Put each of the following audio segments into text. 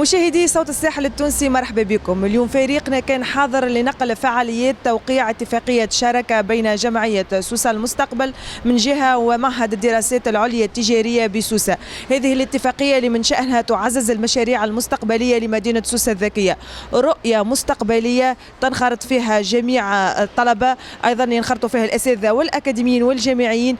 مشاهدي صوت الساحل التونسي، مرحبا بكم. اليوم فريقنا كان حاضر لنقل فعاليات توقيع اتفاقية شراكة بين جمعية سوسة المستقبل من جهة ومعهد الدراسات العليا التجارية بسوسة. هذه الاتفاقية اللي من شأنها تعزز المشاريع المستقبلية لمدينة سوسة الذكية، رؤية مستقبلية تنخرط فيها جميع الطلبة، أيضا ينخرطوا فيها الأساتذة والأكاديميين والجامعيين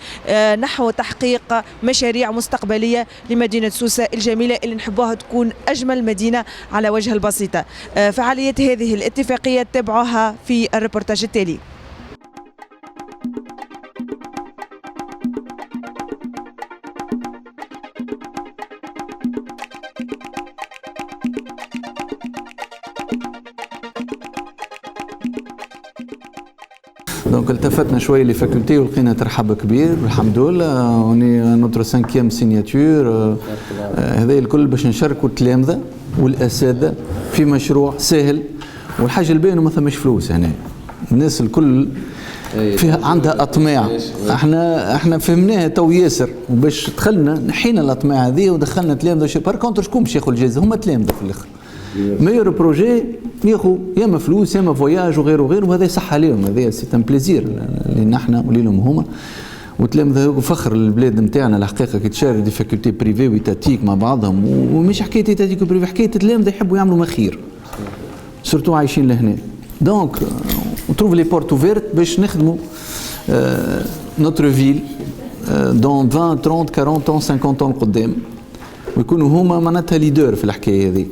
نحو تحقيق مشاريع مستقبلية لمدينة سوسة الجميلة اللي نحبوها تكون أجمل مدينة على وجه البسيطة. فعاليات هذه الاتفاقية تتابعوها في الريبورتاج التالي. دونك التفتنا شويه لفاكولتي ولقينا ترحب كبير الحمد لله. وني نوتر 5 سيناتور هذا الكل باش نشاركوا التلامذه والاساتذه في مشروع سهل. والحاجه الباينه ما ثماش فلوس هنا، الناس الكل فيها عندها اطماع. احنا فهمناها تو ياسر، وباش دخلنا نحينا الاطماع هذه ودخلنا تلامذه. بار كونتر شكون باش ياخذ الجائزه؟ هما تلامذه في الاخر. ميور بروجي ياخذ يا اما فلوس يا اما فواياج وغيره وغيره، وهذا صح عليهم، هذا سي ان بليزير لنا احنا وليهم هما. وتلامذه فخر البلاد نتاعنا الحقيقه كي تشارك دي فاكولتي بريفي ويتاتيك مع بعضهم، ومش حكايه يتاتيك بريفي، حكايه تلامذه يحبوا يعملوا ما خير، سورتو عايشين لهنا. دونك نتروف لي بورت اوفيرت باش نخدموا نوتر فيل دون 20 30 40 50 طون قدام، ويكونوا هما معناتها ليدر في الحكايه هذه.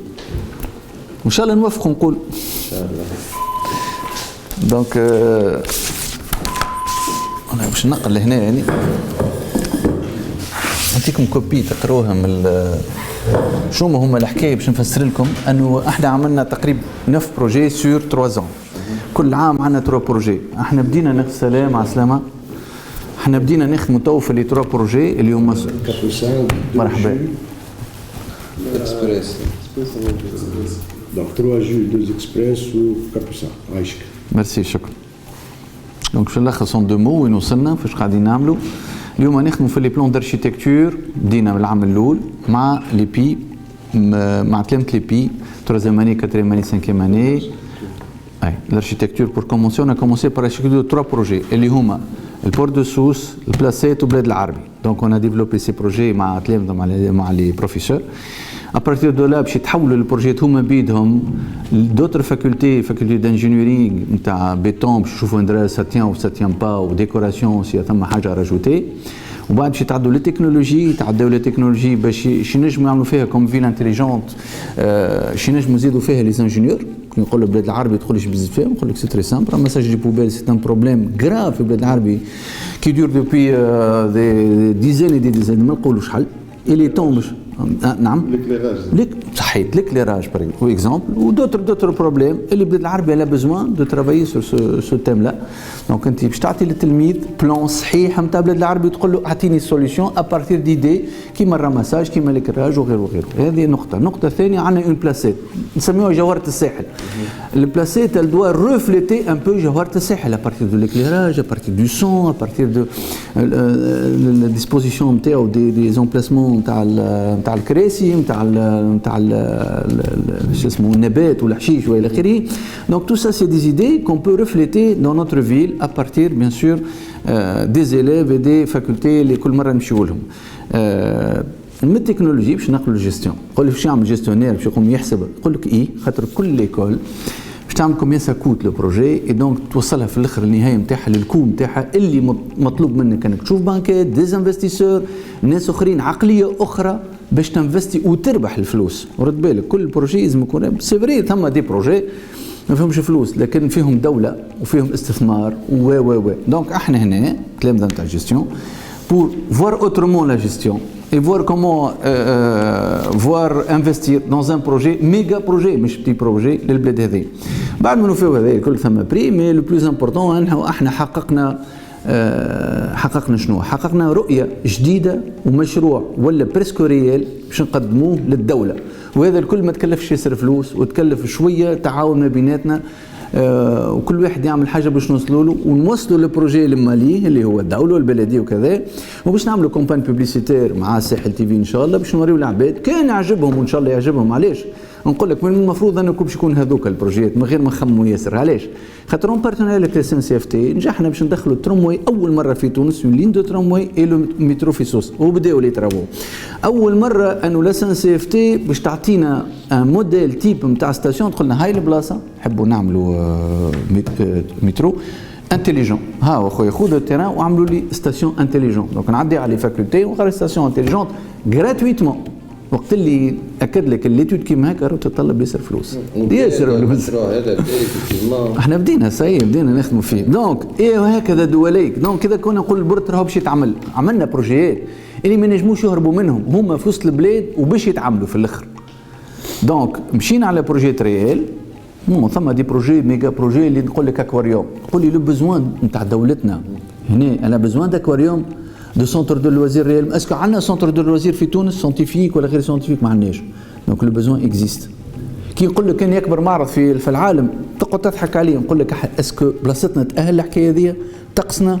وان شاء الله نوفقوا نقول ان شاء الله. دونك انا باش ننقل لهنا يعني نعطيكم كوبي تقروها من شنو هما الحكايه باش نفسر لكم. انه احنا عملنا تقريبا 9 بروجي سور 3 ans، كل عام عندنا 3 بروجي. احنا بدينا ناخذ سلام على السلامه، احنا بدينا نخدموا تو في لي 3 بروجي اللي هما مرحبا اكسبريس. Donc 3 jus, 2 express و capucin. عايشك. ميرسي شكرا. دونك باش نلخص اون دو مو وين وصلنا فاش قاعدين نعملوا. اليوم نخدموا في لي بلون داركتيكتور، بدينا من العام الاول مع لي بي، مع تلامذة لي بي 3 اني 4 اني 5 اني. اي الاركتيكتور بور كومونسي، انا كومونسي بار اركتيكتور 3 بروجي اللي هما البورت دو سوس، البلاسيت وبلاد العربي. دونك اون ا ديفلوبي سي بروجي مع تلامذة مع لي بروفيسور. ابارتير دو لا باش يتحولوا البروجيات هما بيدهم دوتر فاكولتي دانجينيورينغ نتاع بيتون باش يشوفوا اندرا ساتيان و ساتيان با وديكوراسيون سي ثم حاجه راجوتي. وبعد باش يتعدوا للتكنولوجي، يتعداو للتكنولوجي باش ينجموا يعملوا فيها كوم فيل انتيليجونت، ينجموا يزيدوا فيها لي انجينيور. كي نقول بلاد العربي تدخلش بزاف فيهم، نقول لك سي تري سامبل. راماساج دي بوبيل سي ان بروبليم غراف في بلاد العربي كي دور دوبوي دي ديزان ما نقولوش حل. إلي طون باش نعم صحيت l'éclairage par exemple ou d'autres problèmes اللي بلاد العربي على بزوان دو ترافايي سور سو تيم لا. دونك انت باش تعطي للتلميذ بلان صحيح نتاع بلاد العربي تقول له اعطيني سوليسيون ابارتير ديدي كيما الراماساج كيما l'éclairage وغيره وغيره. هذه نقطه. النقطه الثانيه عندنا اون بلاسيت نسميوها جوهره الساحل. البلاسيت elle doit refléter un peu جوهره الساحل ابارتير دو l'éclairage ابارتير دو سون ابارتير دو الديسبوزيسيون نتاعو دي زومبلاسمون نتاع الكراسي نتاع شو اسمه النبات والحشيش والى اخره. دونك تو سا سي دي زيدي كون بو ريفليتي دون نوتر فيل ابارتير بيان سور دي زيليف دي فاكولتي اللي كل مره نمشيو لهم. من التكنولوجي باش نقلوا الجيستيون. قول لي باش يعمل جيستيونير باش يقوم يحسب، يقول لك ايه خاطر كل ليكول باش تعمل كومبيان سا كوت لو بروجي اي دونك توصلها في الاخر النهايه نتاعها للكو نتاعها اللي مطلوب منك انك تشوف بانكات ديزانفستيسور ناس اخرين عقليه اخرى باش تنفستي وتربح الفلوس. ورد بالك كل بروجي لازم يكون سي فري ثم دي بروجي ما فيهمش فلوس لكن فيهم دوله وفيهم استثمار و دونك احنا هنا تلامذه نتاع الجيستيون بور فوار اوترومون لا جيستيون et voir comment voir investir dans un projet méga projet مش بتي بروجي للبلاد هذه. بعد ما نوفيو هذا الكل ثم بري مي لو بلوز امبورطون احنا حققنا شنو؟ حققنا رؤيه جديده ومشروع ولا بريسكو ريال باش نقدموه للدوله، وهذا الكل ما تكلفش ياسر فلوس وتكلف شويه تعاون ما بيناتنا وكل واحد يعمل حاجه باش نوصلوا له ونوصلوا البروجي المالي اللي هو الدوله والبلديه وكذا، وباش نعملوا كومبان بوبليسيتير مع ساحل تي في ان شاء الله باش نوريو العباد كان يعجبهم وان شاء الله يعجبهم. علاش؟ نقول لك من المفروض انكم باش يكون هذوك البروجيات من غير ما نخموا ياسر. علاش؟ خاطر اون بارتنير avec la SNCF نجحنا باش ندخلوا الترامواي اول مره في تونس، اون لين دو ترامواي اي لو مترو في سوس، وبداوا لي ترافو. اول مره انه لا SNCF باش تعطينا موديل تيب نتاع ستاسيون، تقول لنا هاي البلاصه نحبوا نعملوا مترو انتيليجون، ها اخويا خذوا التيران وعملوا لي ستاسيون انتيليجون. دونك نعدي على لي فاكولتي ونخرج ستاسيون انتيليجونت غراتويتمون. وقت اللي اكد لك الليتود كيما هكا راهو تتطلب ياسر فلوس، ياسر فلوس. احنا بدينا بدينا نخدموا فيه. دونك وهكذا دواليك. دونك كذا كنا نقول البرد راهو باش يتعمل، عملنا بروجيات اللي ما نجموش يهربوا منهم، هما في وسط البلاد وباش يتعملوا في الاخر. دونك مشينا على بروجيات ريال، ثم دي بروجي ميجا بروجي اللي نقول لك اكواريوم، تقول لي لو بوزوان نتاع دولتنا هنا، انا بوزوان داكواريوم دو سونتر دو لوازير ريال. اسكو عندنا سونتر دو لوازير في تونس سونتيفيك ولا غير سونتيفيك؟ ما عندناش. دونك لو بوزوان اكزيست. كي نقول لك كان يكبر معرض في العالم تقعد تضحك عليه، نقول لك اسكو بلاصتنا تاهل الحكايه هذه؟ طقسنا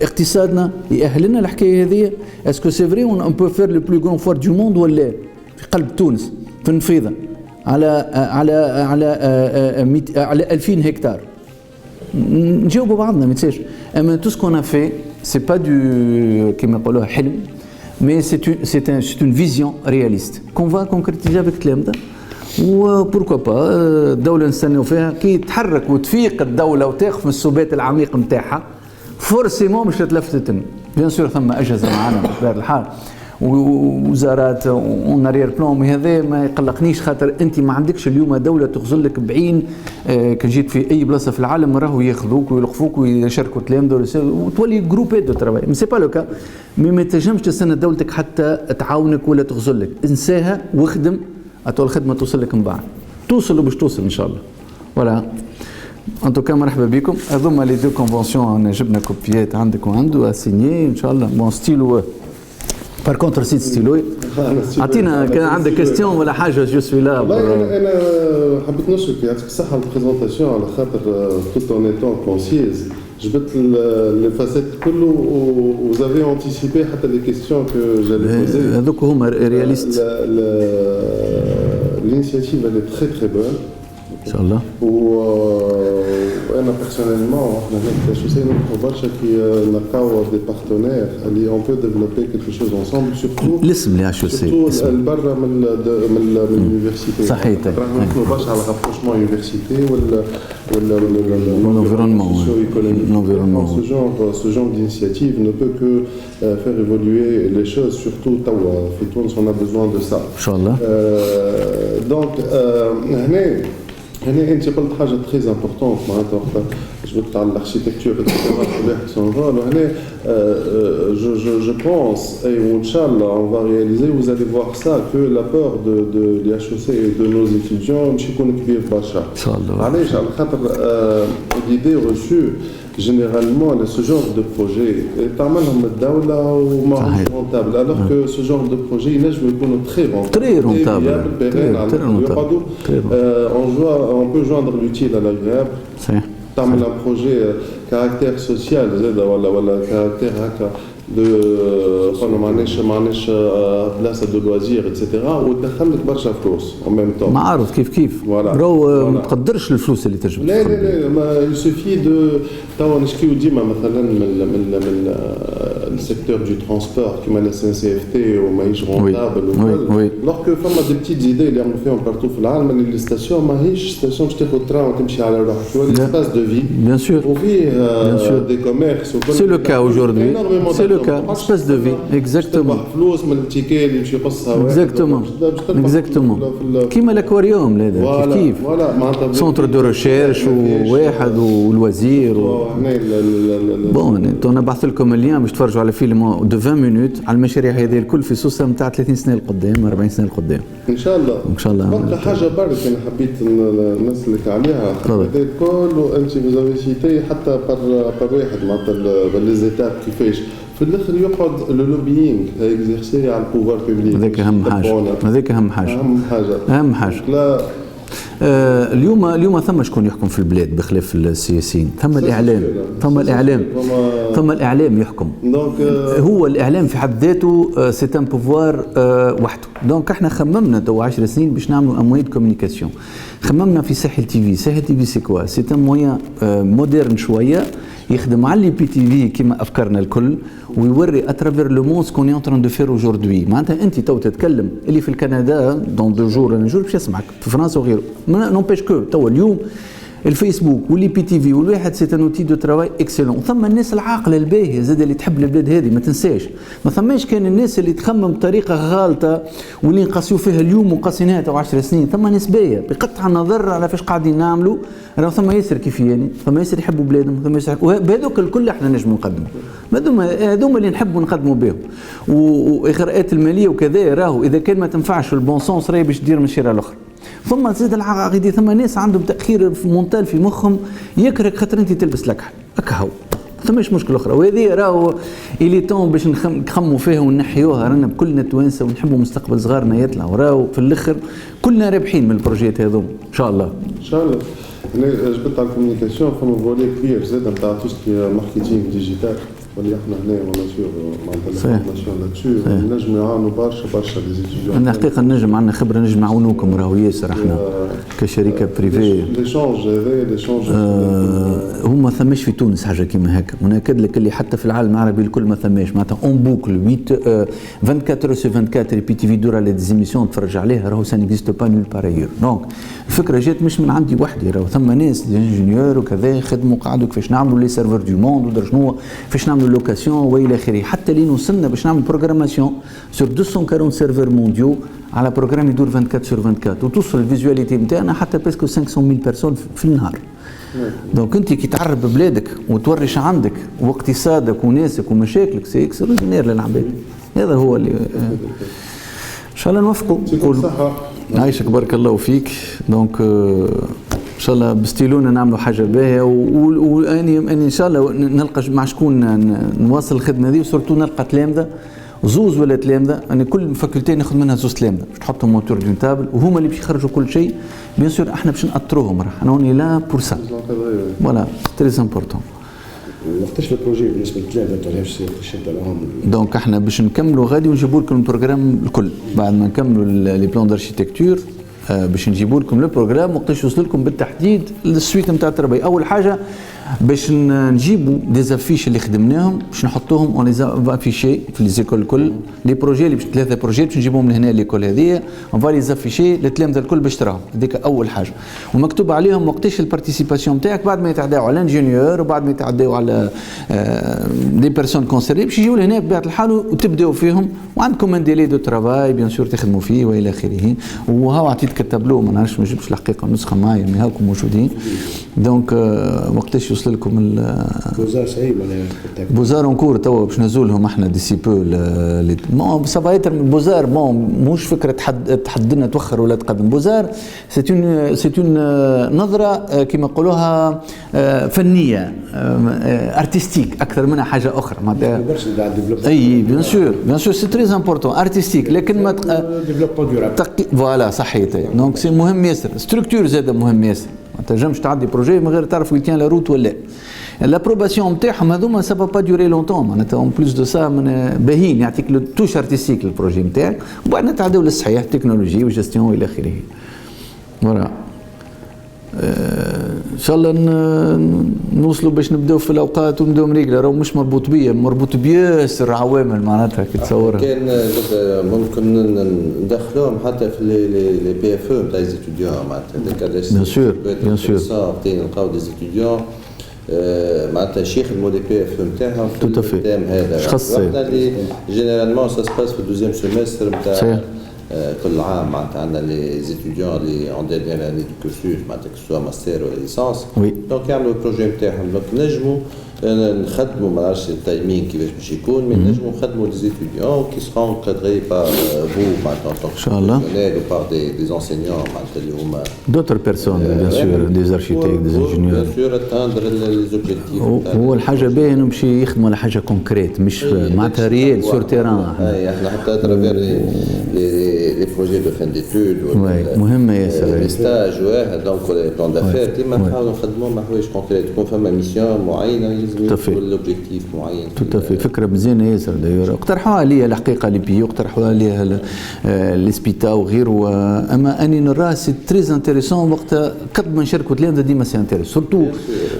اقتصادنا يأهل لنا الحكايه هذه؟ اسكو سي فري اون بو فير لو بلو غران فور دو موند ولا في قلب تونس في النفيضه على 2000 هكتار؟ نجاوبوا بعضنا ما تنساش. اما تو سكون في سي با دو كيما يقولوها حلم، مي سي اون فيزيون رياليست كون فا كونكريتيزا بالكلام ده. وبوركوا با الدوله نستناو فيها كي تحرك وتفيق الدوله وتاخذ من السبات العميق نتاعها، فورسيمون مش تلفتت. بيان سور ثم اجهزه معنا بطبيعه الحال ووزارات اون اريير بلون، هذا ما يقلقنيش خاطر انت ما عندكش اليوم دوله تغزل لك بعين. كان جيت في اي بلاصه في العالم راهو ياخذوك ويلقفوك ويشاركوا تلامذه وتولي جروبات دو ترافاي. مي سي با لو كا، ما تنجمش تستنى دولتك حتى تعاونك ولا تغزل لك، انساها واخدم. اتول الخدمه توصل لك من بعد، توصل باش توصل ان شاء الله. فوالا ان توكا مرحبا بكم. هذوما لي دو كونفونسيون جبنا كوبيات عندك وعنده اسيني ان شاء الله. بون ستيلو بار كونتر سيت ستيلو. عطينا كان عندك كاستيون ولا حاجه؟ جو سوي لا. انا حبيت نشكرك، يعطيك الصحه على البريزونطاسيون، على خاطر توت اون ايتون كونسيز جبت الفاسيت كله وزافي انتيسيبي حتى لي كيستيون كو جالي بوزي. هذوك هما رياليست. الانيشيتيف اللي تري تري بون ان شاء الله. وانا بيرسونيلمون احنا هناك شو سي نروحوا برشا كي نلقاو دي بارتنير اللي اون بو ديفلوبي كيلكو شوز انصامبل. سورتو الاسم اللي شو سي برا من اليونيفرسيتي. صحيح. رانا نحكوا برشا على رابروشمون يونيفرسيتي ولا l'environnement. Ce genre d'initiative ne peut que faire évoluer les choses, surtout توا في تونس on a besoin de ça. ان شاء الله. Donc هنا انت قلت حاجه تري امبورطونت معناتها وقت جبت على الاركيتكتور اكسترا كل واحد سون رول. وهنا je pense et Inch'Allah on va réaliser, vous allez voir ça, que l'apport de l'HEC et de nos étudiants مش يكون كبير برشا ان شاء الله. علاش؟ على خاطر l'idée reçue généralement ce genre de projet تعملهم الدولة وما رونتابل، alors que ce genre de projet ينجموا يكونوا très rentable يقعدوا on peut joindre l'utile à l'agréable. تعمل un projet caractère social زاده ولا caractère هكا قلنا معناش بلاصه دو لوازير اتسيتيرا وتدخل لك برشا فلوس او ميم طون. معروف كيف راهو ما تقدرش الفلوس اللي تجبد. لا ما يسوفي دو توا نشكيو ديما مثلا من السيكتور دو ترونسبور كيما لا SNCF وماهيش رونتابل وكل. لوغ كو فما دي بتيت زيدي اللي يعملوا فيهم بارتو في العالم اللي ستاسيون ماهيش ستاسيون باش تاخذ تران وتمشي على روحك، تولي سباس دو في بيان سور وفيه دي كوميرس وكل. سي لو كا اوجوردي، سي لو كا espèce de vie. Exactement. فلوس من التيكي اللي يمشي يقصها. Exactement. كيما الاكواريوم هذا كيف سونتر دو ريشيرش وواحد والوزير بون. انا نبعث لكم اللين باش تفرجوا على فيلم دو 20 مينوت على المشاريع هذه الكل في سوسه نتاع 30 سنه لقدام 40 سنه لقدام ان شاء الله. ان شاء الله. بقى حاجه برك انا حبيت نسلك عليها هذا الكل، وانت فيزافي سيتي حتى بار واحد معناتها لي زيتاب كيفاش في الاخر يقعد اللوبيينغ اكزيرسي على البوفوار بوبليك. هذاك اهم حاجه. لا اليوم ثم شكون يحكم في البلاد بخلاف السياسيين؟ ثم الاعلام، ثم الاعلام يحكم. هو الاعلام في حد ذاته سي ان بوفوار وحده. دونك احنا خممنا تو 10 سنين باش نعملوا امويد كوميونيكاسيون. خممنا في ساحل تي في. ساحل تي في سي كوا؟ سي ان مويان مودرن شويه يخدم على لي بي تي في كيما افكارنا الكل ويوري اترافير لو موند سكون اون تران دو فير اوجوردي. معناتها انت تو تتكلم اللي في الكندا دون دو جور ان جور باش يسمعك في فرنسا وغيره. نومبيش كو تو اليوم الفيسبوك واللي بي تي في والواحد سي ان اوتي دو ترافاي اكسلون. ثم الناس العاقله الباهيه زاد اللي تحب البلاد هذه ما تنساش. ما ثماش كان الناس اللي تخمم بطريقه غالطه واللي نقاسيو فيها اليوم وقاسيناها تو 10 سنين. ثم ناس باهيه بقطع النظر على فاش قاعدين نعملوا. راه ثم ياسر كيف يعني ثم ياسر يحبوا بلادهم ثم ياسر وهذوك الكل احنا نجموا نقدموا. هذوما اللي نحبوا نقدموا بهم. واغراءات الماليه وكذا راهو اذا كان ما تنفعش في البون سونس راهي باش دير من الشيره الاخرى. ثم زاد العقيدة. ثم ناس عندهم تأخير في مونتال في مخهم يكرهك خاطر انت تلبس لكحل هكا هو. ثماش مشكله اخرى. وهذه راهو اللي تون باش نخموا فيها ونحيوها. رانا كلنا توانسه ونحبوا مستقبل صغارنا يطلع وراو في الاخر كلنا رابحين من البروجيات هذوما ان شاء الله. ان شاء الله. انا جبت على الكوميونيكاسيون فما فولي كبير زاد نتاع توسكي ماركتينغ ديجيتال واللي احنا هنا ونسيو معناتها الفورماسيون لاتشو نجم يعاونوا برشا لي زيتيديون. انا حقيقه نجم عندنا خبره نجم نعاونوكم راهو ياسر احنا كشركه بريفي. ليشونج هذايا ليشونج هما ثماش في تونس حاجه كيما هكا وناكد لك اللي حتى في العالم العربي الكل ما ثماش. معناتها اون بوكل 24 سو 24 بي تي في دور على ديزيميسيون تفرج عليها راهو سا نيكزيست با نول بارايور. دونك الفكره جات مش من عندي وحدي راهو ثم ناس انجينيور وكذا خدموا قعدوا كيفاش نعملوا لي سيرفر دو موند ودر شنو فاش نعملوا لوكاسيون والى اخره حتى لين وصلنا باش نعمل بروغراماسيون سور 240 سيرفر مونديو على بروغرام يدور 24 سور 24 وتوصل الفيزواليتي نتاعنا حتى باسكو 500,000 بيرسون في النهار. دونك انت كي تعرف ببلادك وتوري اش عندك واقتصادك وناسك ومشاكلك سي اكستراordinaire للعباد. هذا هو اللي ان شاء الله نوفقوا. عايشك بارك الله فيك. دونك ان شاء الله بستيلونا نعملوا حاجه باهيه واني ان شاء الله نلقى مع شكون نواصل الخدمه هذه وسورتو نلقى تلامذه زوز ولا تلامذه. انا كل فاكولتي ناخذ منها زوز تلامذه باش تحطهم اوتور دون تابل وهما اللي باش يخرجوا كل شيء. بيان سور احنا باش ناثروهم راح انا هوني لا بور سا فوالا تري امبورطون. وقتاش البروجي بالنسبه للتلامذه تاع الهاش سي وقتاش يبدا لهم؟ دونك احنا باش نكملوا غادي ونجيبوا لكم البروغرام الكل بعد ما نكملوا لي بلان داركتيكتور باش نجيبوا لكم لو بروغرام وقتاش يوصل لكم بالتحديد السويت نتاع التربيه. اول حاجه باش نجيبوا دي زافيش اللي خدمناهم باش نحطوهم اون لي افيشي في لي زيكول الكل. لي بروجي اللي 3 بروجي باش نجيبوهم لهنا ليكول هذه اون فالي زافيشي للتلامذه الكل باش تراهم. هذيك اول حاجه ومكتوب عليهم وقتاش البارتيسيباسيون نتاعك بعد ما يتعداو على الانجينيور وبعد ما يتعداو على دي بيرسون كونسيرني باش يجيو لهنا بطبيعه الحال وتبداو فيهم وعندكم ان ديلي دو ترافاي بيان سور تخدموا فيه والى اخره. وهاو عطيت كتب له ما نعرفش ما جبتش الحقيقه النسخه معايا مي هاكم موجودين. دونك وقتاش يوصل لكم بوزار صعيب بوزار اونكور توا باش نزولهم احنا دي سي بو بون سافايتر بوزار بون موش فكره تحدنا توخر ولا تقدم. بوزار سي اون نظره كما يقولوها فنيه ارتستيك اكثر منها حاجه اخرى معناتها. اي بيان سور سي تري امبورطون ارتستيك لكن ما فوالا صحيت. دونك سي مهم ياسر ستركتور زاد مهم ياسر. ما تنجمش تعدي بروجي من غير تعرف وين كان لا روت ولا لابروباسيون نتاعهم هذوما سا با ديوري لونتون. معناتها اون بلوس دو سا باهيين يعطيك لو توش ارتستيك للبروجي نتاعك وبعد نتعداو للصحيح تكنولوجي وجيستيون والى اخره. فوالا ان شاء الله نوصلوا باش نبداو في الاوقات ونبداو مريقله. راهو مش مربوط بيا مربوط بياسر عوامل معناتها كي تصورها. كان ممكن ندخلوهم حتى في لي بي اف او نتاع ليزيتيديون معناتها بيان سور بيان سور نلقاو دي زيتيديون معناتها شيخ يخدموا لي بي اف نتاعهم في التام هذا. وقتنا اللي جينيرالمون سا سباس في الدوزيام سيمستر نتاع كل عام معناتها عندنا لي زيتيديون اللي اون ديرنيير اني دو كورسوس معناتها سوا ماستر ولا ليسانس. دونك يعملوا البروجي نتاعهم. دونك نجموا نخدموا ما نعرفش التايمين كيفاش باش يكون مي نجموا نخدموا لي زيتيديون كي سرون كادري بار فو معناتها ان شاء الله بار دي انسينيون معناتها اللي هما دوتر بيرسون بيان سور دي اركيتيك دي انجينيور بيان سور اتاندر لي زوبجيكتيف. هو الحاجه باهيه انهم باش يخدموا على حاجه كونكريت مش معناتها ريال سور تيران. احنا حتى اترافير لي لي بروجي دو فان ديتود مهمه ياسر لي ستاج دونك لي بلان دافير ديما نحاولوا نخدموا مع حوايج كونكريت تكون فما ميسيون معينه لازم يوصلوا لوبجيكتيف معين. توتافي فكره مزيانه ياسر داير اقترحوها لي الحقيقه لي بي اقترحوها لي ليسبيتا وغيره اما اني نراه سي تري انتريسون وقت قد ما نشاركوا تلامذه ديما سي انتريسون سورتو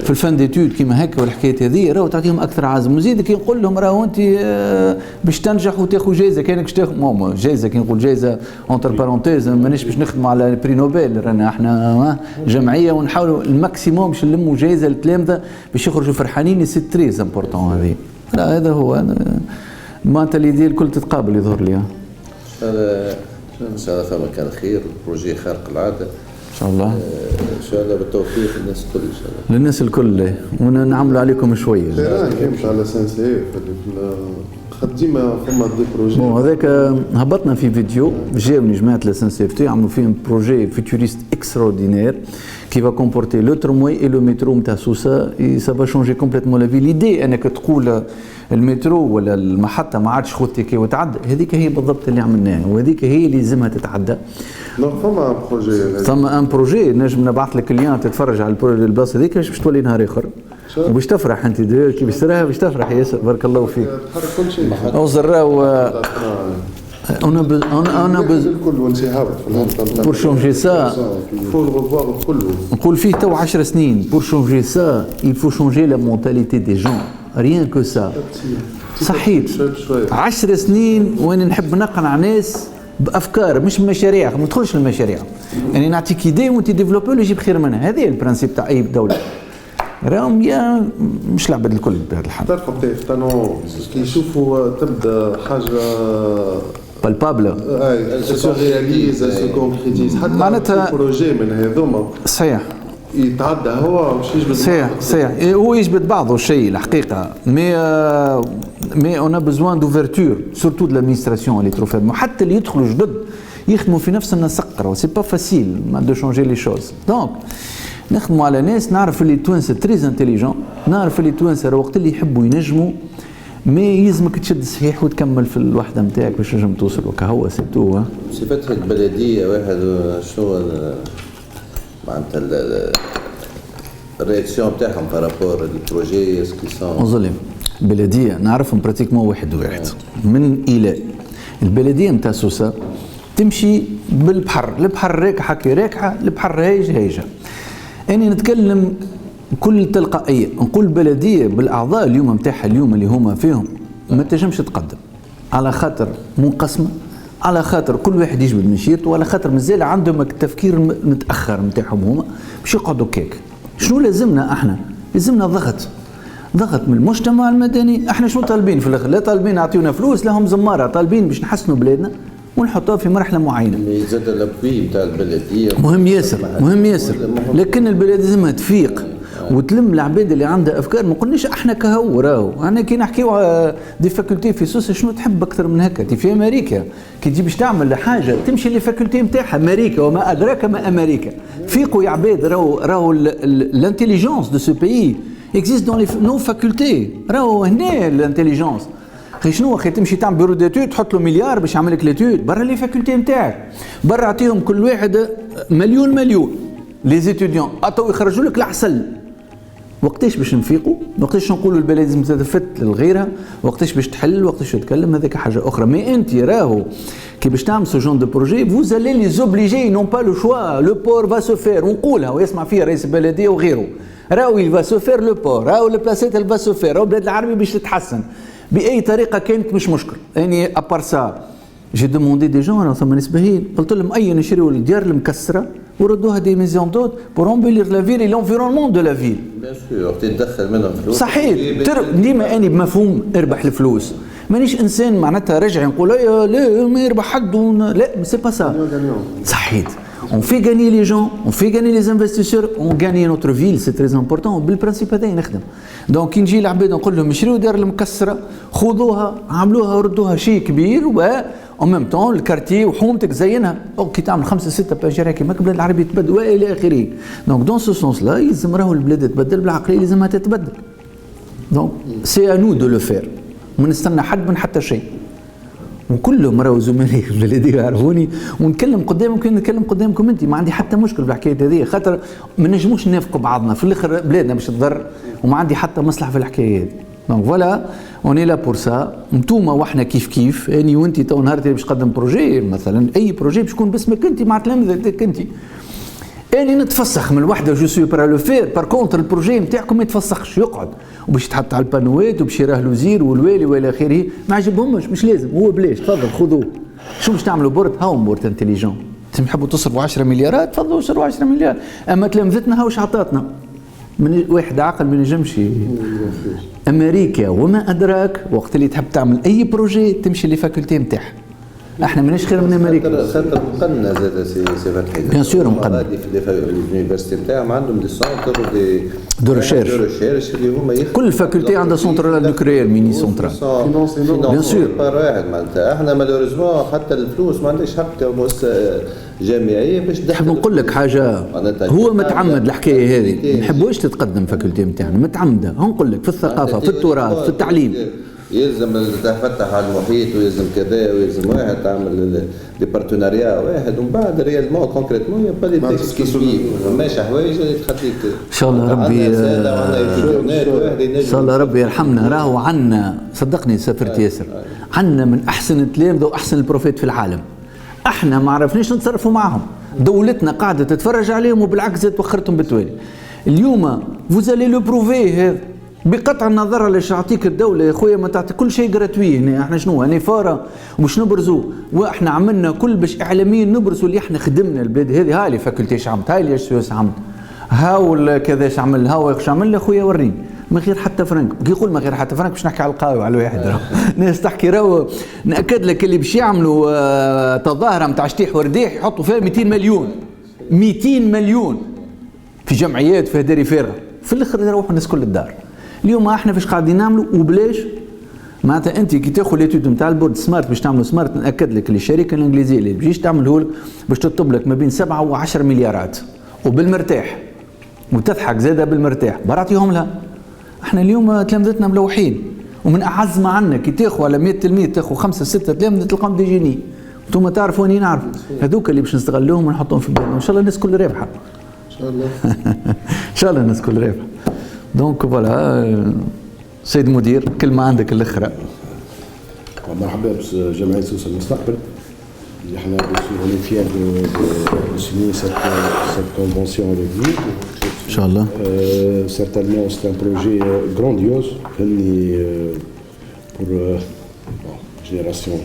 في الفان ديتود كيما هكا والحكايات هذه راهو تعطيهم اكثر عزم وزيد كي نقول لهم راهو انت باش تنجح وتاخذ جائزه كانك تاخذ جائزه كي نقول جائزه اونتر بارونتيز مانيش باش نخدموا على بري نوبل رانا احنا جمعيه ونحاولوا الماكسيموم باش نلموا جائزه للتلامذه باش يخرجوا فرحانين سي تري امبورطون هذه. لا هذا هو معناتها اليدين الكل تتقابل يظهر لي. ان شاء الله فما كان خير بروجي خارق العاده ان شاء الله. ان شاء الله بالتوفيق للناس الكل ان شاء الله. للناس الكل ونعملوا عليكم شويه. كيف على سانسي ديما فما دي بروجي. بون هذاك هبطنا في فيديو جاوني جماعه لا سانسيفتي عملوا فيهم بروجي فيتوريست اكستراوردينير qui va comporter le tramway et le métro نتاع سوسه et ça va changer complètement la vie. l'idée انك تقول المترو ولا المحطه ما عادش خوتي كي وتعدى هذيك هي بالضبط اللي عملناها وهذيك هي اللي لازمها تتعدى. فما بروجي فما ان بروجي نجم نبعث لك اللين تتفرج على البلاصه هذيك باش تولي نهار اخر وباش تفرح انت كي باش تراها باش تفرح ياسر بارك الله فيك. اوزر راهو on a pour changer ça نقول فيه تو 10 سنين pour changer ça il faut changer la mentalité des gens rien que ça. صحيت 10 سنين وين نحب نقنع ناس بافكار مش مشاريع ما ندخلش المشاريع يعني نعطيك ايدي وانت ديفلوبي اللي يجيب خير منها. هذه البرانسيب تاع اي دوله راهم يا مش العباد الكل بهذا الحال. تعرفوا كي يشوفوا تبدا حاجه بالبابل سو رياليز سو كونكريتيز حتى معناتها بروجي من هذوما صحيح يتعدى هو مش يجبد صحيح هو يجبد بعضه الشيء الحقيقه مي اون ا بوزوان دوفرتور سورتو دو لادمينستراسيون اللي ترو فيرمون حتى اللي يدخلوا جدد يخدموا في نفس النسق سي با فاسيل دو شونجي لي شوز. دونك نخدموا على ناس نعرف اللي التوانسه تري انتيليجون نعرف اللي التوانسه وقت اللي يحبوا ينجموا ما يلزمك تشد صحيح وتكمل في الوحده نتاعك باش تنجم توصل وكهو سيتو. صفتها البلديه واحد شنو معناتها الرياكسيون تاعهم بارابور البروجي اسكي سون ظلم بلديه نعرفهم براتيكمون واحد من الى البلديه نتاع سوسه تمشي بالبحر البحر راكحه كي راكحه البحر هايجه. اني نتكلم كل تلقائيه نقول بلديه بالاعضاء اليوم نتاعها اليوم اللي هما فيهم ما تنجمش تقدم على خاطر منقسمه على خاطر كل واحد يجبد من شيرته وعلى خاطر مازال عندهم التفكير متاخر نتاعهم هما باش يقعدوا كيك. شنو لازمنا احنا؟ لازمنا ضغط من المجتمع المدني. احنا شنو طالبين في الاخر؟ لا طالبين يعطيونا فلوس لهم زماره طالبين باش نحسنوا بلادنا ونحطوها في مرحله معينه. زاد الابوي نتاع البلديه مهم ياسر لكن البلاد لازمها تفيق وتلم العباد اللي عندها افكار. ما قلناش احنا كهو راهو انا كي نحكيو دي فاكولتي في سوسه شنو تحب اكثر من هكا؟ انت في امريكا كي تجي باش تعمل حاجه تمشي للفاكولتي نتاعها امريكا وما ادراك ما امريكا. فيقوا يا عباد راهو الانتيليجونس دو سو بيي اكزيست دون نو فاكولتي راهو هنا الانتيليجونس. خي شنو اخي تمشي تعمل بيرو ديتود تحط له مليار باش يعمل لك ليتود برا لي فاكولتي نتاعك برا اعطيهم كل واحد مليون لي زيتوديون عطاو يخرجوا لك العسل. وقتاش باش نفيقوا؟ وقتاش نقولوا البلد لازم تتفت لغيرها؟ وقتاش باش تحل؟ وقتاش تتكلم؟ هذيك حاجه اخرى. مي انت راهو كي باش تعمل سو جون دو بروجي فوز الي لي زوبليجي نون با لو شوا لو بور فا سو فير ونقولها ويسمع فيها رئيس البلديه وغيره راهو يل فا سو فير لو بور راهو لو بلاسيت فا سو فير راهو البلاد العربي باش تتحسن باي طريقه كانت مش مشكل. يعني ابار سا جي دوموندي دي جون انا ثم نسبهين قلت لهم اي نشريوا الديار المكسره وردوها دي ميزيون دوت بور امبلير لا فيل اي لونفيرونمون دو لا فيل. بيان سور تدخل منهم فلوس صحيح ديما اني بمفهوم اربح الفلوس مانيش انسان معناتها رجع نقول لا ما يربح حد لا سي با سا صحيح. On fait gagner les gens, on fait gagner les investisseurs, on gagne notre ville, c'est très important. بالبرانسيب هذا نخدم. دونك كي نجي العباد نقول لهم اشريوا دار المكسره خذوها عملوها وردوها شيء كبير و en même temps الكارتي وحومتك زينها او كي تعمل 5-6 باشرة كيما البلاد العربي تبدل والى اخره. دونك دون سو سونس لا يلزم راهو البلاد تتبدل بالعقليه لازمها تتبدل. دونك سي ا نو دو لو فير ما نستنى حد من حتى شيء وكلهم راهو زملائي في البلديه يعرفوني ونتكلم قدامكم كي نتكلم قدامكم انت، ما عندي حتى مشكل بالحكايه هذه، خاطر ما نجموش نافقوا بعضنا في الاخر بلادنا باش تضر وما عندي حتى مصلحه في الحكايه هذه. دونك فوالا اوني لا بور سا، انتوما واحنا كيف كيف، اني وانت تو نهار باش تقدم بروجي مثلا، اي بروجي باش يكون باسمك انت مع تلامذتك انت. اني نتفسخ من الوحده جو سوي برا لو فير، بار كونتر البروجي نتاعكم ما يتفسخش يقعد وباش يتحط على البانوات وباش يراه الوزير والوالي والى اخره، ما عجبهمش مش لازم، هو بلاش تفضل خذوه. شو باش تعملوا بورت؟ هاو بورت انتيليجون، تحبوا تصرفوا 10 مليارات تفضلوا اشربوا 10 مليار، اما تلامذتنا هاوش عطاتنا. من واحد عاقل ما ينجمش. امريكا وما ادراك وقت اللي تحب تعمل اي بروجي تمشي للفاكولتي نتاعها. احنا ماناش خير من امريكا. خاطر مقننه زاد سي فتحي. بيان سور مقننه. هذه في اليونيفرسيتي نتاعهم عندهم دي سونتر دو ريشيرش اللي هما كل الفاكولتي عندها سونترال نوكليير ميني سونترال. بيان سور. معناتها احنا مالوريزمون حتى الفلوس ما عندكش حق مؤسسه جامعيه باش نحب نقول لك حاجه، هو متعمد الحكايه هذه، ما نحبوش تتقدم فاكولتي نتاعنا متعمده، نقول لك في الثقافه في التراث في التعليم. يلزم تفتح على المحيط ويلزم كذا ويلزم واحد تعمل دي بارتناريا واحد ومن بعد ريالمون كونكريتمون يبقى لي تكست كيف ماشي حوايج اللي تخليك ان شاء الله ربي ان شاء الله ربي يرحمنا. راهو عندنا صدقني سافرت ياسر، عندنا من احسن التلامذه واحسن البروفيت في العالم، احنا ما عرفناش نتصرفوا معهم، دولتنا قاعده تتفرج عليهم وبالعكس توخرتهم بالتوالي. اليوم فوزالي لو بروفي هذا بقطع النظر على يعطيك الدوله يا خويا، ما تعطي كل شيء جراتوي هنا. احنا شنو هنا فاره ومش نبرزوا، واحنا عملنا كل باش اعلاميا نبرزوا اللي احنا خدمنا البلاد هذه. هاي اللي فاكولتي عملت، هاي اللي سويس عملت، هاو كذاش عمل، هاو ايش عمل يا خويا وريني، من غير حتى فرنك. كي يقول من غير حتى فرنك باش نحكي على القاوي على الواحد راهو ناس تحكي راهو ناكد لك اللي باش يعملوا تظاهره نتاع شتيح ورديح يحطوا فيها 200 مليون 200 مليون في جمعيات في داري فارغه، في الاخر يروحوا الناس كل الدار. اليوم احنا فاش قاعدين نعملوا وبلاش. معناتها انت كي تاخذ ليتود نتاع البورد سمارت باش تعملوا سمارت، ناكد لك اللي الشركه الانجليزيه اللي تجيش تعمله لك باش تطلب لك ما بين 7 و10 مليارات وبالمرتاح وتضحك زاده بالمرتاح، برعطيهم لها. احنا اليوم تلامذتنا ملوحين، ومن اعز ما عندنا كي تاخذ على 100 تلميذ تاخذ 5 6 تلامذه تلقاهم دي جيني. انتم تعرفوا اني نعرف هذوك اللي باش نستغلوهم ونحطهم في بلادنا، وان شاء الله الناس كل رابحه. ان شاء الله ان شاء الله الناس كل رابحه. دونك فوالا سيد مدير كلمة عندك الأخرى. مرحبا بجمعية سوس المستقبل اللي احنا اون فيير دو سيني سيت كونفونسيون افيك فو ان شاء الله. سيرتانمون سي ان بروجي غرانديوز فهمني بور جينيراسيون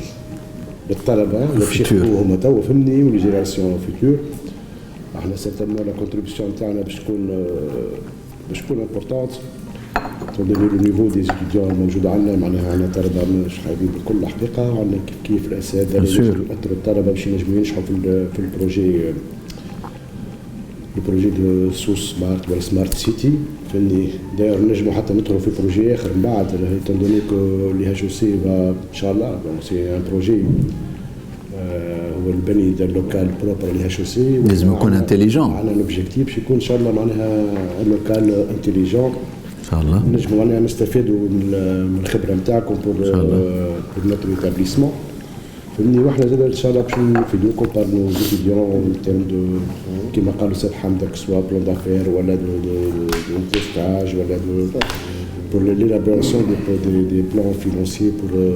للطلبة اللي باش يخدموا هما توا فهمني ولي جينيراسيون فيتور. احنا سيرتانمون لا كونتريبيسيون تاعنا باش تكون امبورطونت تندوي لو نيفو دي ستوديون الموجود عندنا. معناها عندنا طلبه مش حابين بكل حقيقه، وعندنا كيف الاساتذه اللي يقدروا يأثروا الطلبه باش ينجموا ينجحوا في البروجي دو سوس سمارت ولا سمارت سيتي فهمني. داير نجموا حتى ندخلوا في بروجي اخر من بعد تندوني كو لي هاج سي ان شاء الله. دونك سي ان بروجي هو البني ديال لوكال بروبر اللي هاش سي لازم يكون انتيليجون. على لوبجيكتيف باش يكون ان شاء الله معناها لوكال انتيليجون ان شاء الله. نجموا معناها نستفادوا من الخبره نتاعكم بور نوتر ايتابليسمون فهمني. واحنا زاد ان شاء الله باش نفيدوكم بار نو ستوديون تيرم دو كيما قالوا سيد حمدك سوا بلون دافير ولا دو ستاج ولا بور ليلابوراسيون دي بلان فينانسيي بور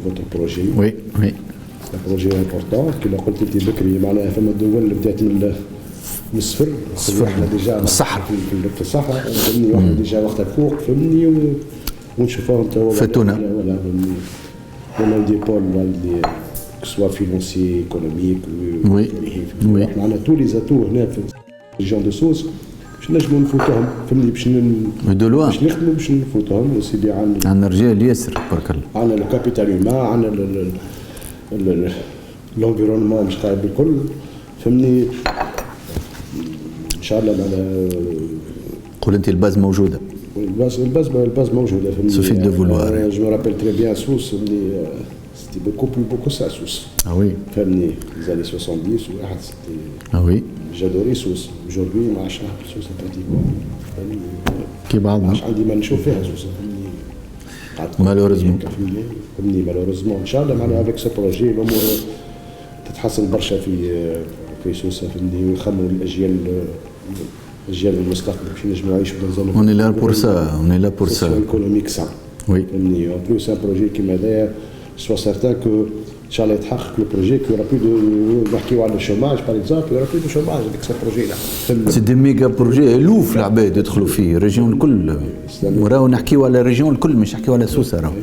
فوتر بروجي. وي وي سي بروجي امبورطون كيما قلت انت بكري. معناها فما دول اللي بدات من الصفر احنا ديجا الصحراء في الصحراء فهمني. واحنا ديجا وقت الفوق فهمني ونشوفوها انت فاتونا ولا فهمني دي بول اللي سوا فينانسي ايكونوميك. وي وي معنا تو لي زاتو هنا في ريجيون دو سوس باش نجموا نفوتوهم فهمني باش نخدموا باش نفوتوهم. وسيدي عندنا رجال ياسر تبارك الله. عندنا لو كابيتال هيومان، عندنا لونفيرونمون مش قاعد بالكل فهمني. ان شاء الله على قول انت الباز موجوده. الباز موجوده فهمني. سوفي دو فولوار. جو مابيل تري بيان سوس اللي سيتي بوكو سا سوس. اه وي فهمني زاني 70 واحد سيتي. اه وي جادوري سوس. جوربي ما عادش نعرف سوس براتيكمون فهمني. كي بعضنا عادش عندي ما نشوف فيها سوس فهمني. مالوريزمون فهمني مالوريزمون ان شاء الله معناها افيك سو بروجي الامور تتحسن برشا في سوسه فهمني ويخموا الاجيال المستقبل باش نجموا نعيشوا dans un on est là pour ça on est là pour ça économique sain oui فهمني en plus un projet كيما هذايا sois certain que ان شاء الله يتحقق لو بروجي كي يورا دو نحكيو على الشوماج باغ اكزومبل يورا دو شوماج هذاك سو بروجي لا سي دي ميغا بروجي الوف العباد يدخلوا فيه الريجيون الكل وراو نحكيو على الريجيون الكل مش نحكيو على سوسه راهو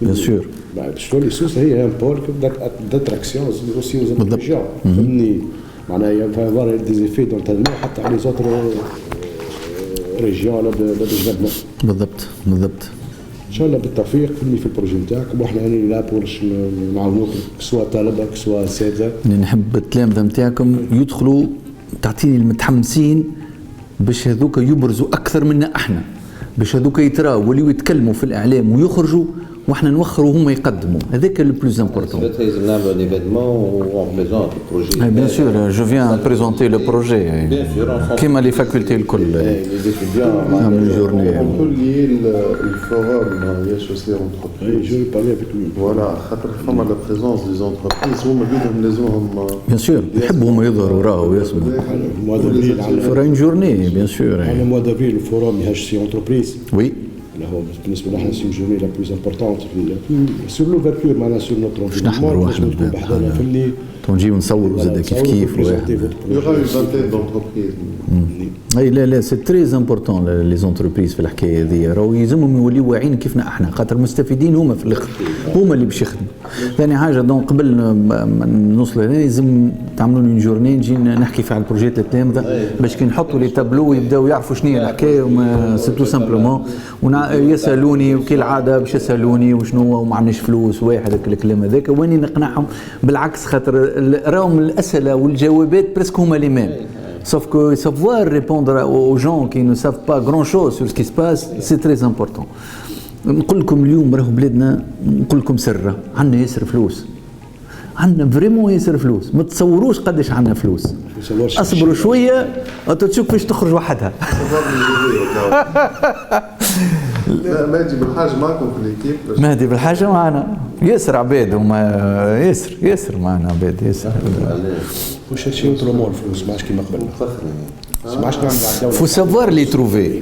بيان سور شغل سوسه هي ان بول داتراكسيون اوسي aux autres régions فهمني معناها يفوار دي زيفي دونتالمون حتى على لي زوتر ريجيون ولا بجنبنا بالضبط ان شاء الله بالتوفيق في البروجي نتاعكم واحنا هاني لا باش نعاونوك سواء طلبه سواء اساتذه. نحب التلامذه نتاعكم يدخلوا تعطيني المتحمسين باش هذوك يبرزوا اكثر منا احنا، باش هذوك يتراو وليو يتكلموا في الاعلام ويخرجوا واحنا نوخروا وهم يقدموا، هذاك لو بلوز امبورطون. لازم نعملوا ان ايفينمون اون بريزونت البروجي. بيان سور جو فيان بريزونتي لو بروجي كيما لي فاكولتي الكل. نعملوا جورني. اون بو لي الفورم يا شوسي اونتربريز. جو بارلي افيك لوي. فوالا خاطر فما لا بريزونس دي زونتربريز هما بيدهم لازمهم. بيان سور يحبوا هما يظهروا راهو يسمعوا. فور اون جورني بيان سور. على موا دافريل الفورم يهاش سي اونتربريز. وي. هو بالنسبه لنا سي جورني لا بلوز امبورطونت سور لوفرتور معناها سور نوتر انفيرونمون لازم تكون بحذنا فهمني نجيو نصوروا زاد كيف واحد. يغير فانتين دونتربريز. اي لا سي تري امبورطون لي زونتربريز في الحكايه هذه، راهو يلزمهم يوليو واعيين كيفنا احنا، خاطر مستفيدين هما في الاخر، هما اللي باش يخدموا. ثاني حاجه دونك قبل ما نوصلوا هنا لازم تعملوا لي جورني نجي نحكي في على البروجيات التلامذه باش كي نحطوا لي تابلو يبداو يعرفوا شنو هي الحكايه وما سي تو سامبلومون يسالوني وكالعاده باش يسالوني وشنو وما عندناش فلوس واحد الكلام هذاك، واني نقنعهم بالعكس خاطر راهم الاسئله والجوابات برسك هما لي ميم. Sauf que savoir répondre aux gens qui ne savent pas grand-chose sur ce qui se passe, c'est très important. نقول لكم اليوم راهو بلادنا نقول لكم سر، عندنا ياسر فلوس. عندنا فريمون ياسر فلوس، ما تصوروش قداش عندنا فلوس. اصبروا شويه تشوف فاش تخرج وحدها. لا مهدي بالحاجه معكم في ليكيب. مهدي بالحاجه معنا ياسر عباد هما ياسر معنا عباد ياسر. واش هادشي اوترومون الفلوس ماعادش كيما قبل. ما عادش نعملوا على الدوله. فو سافوار لي تروفي.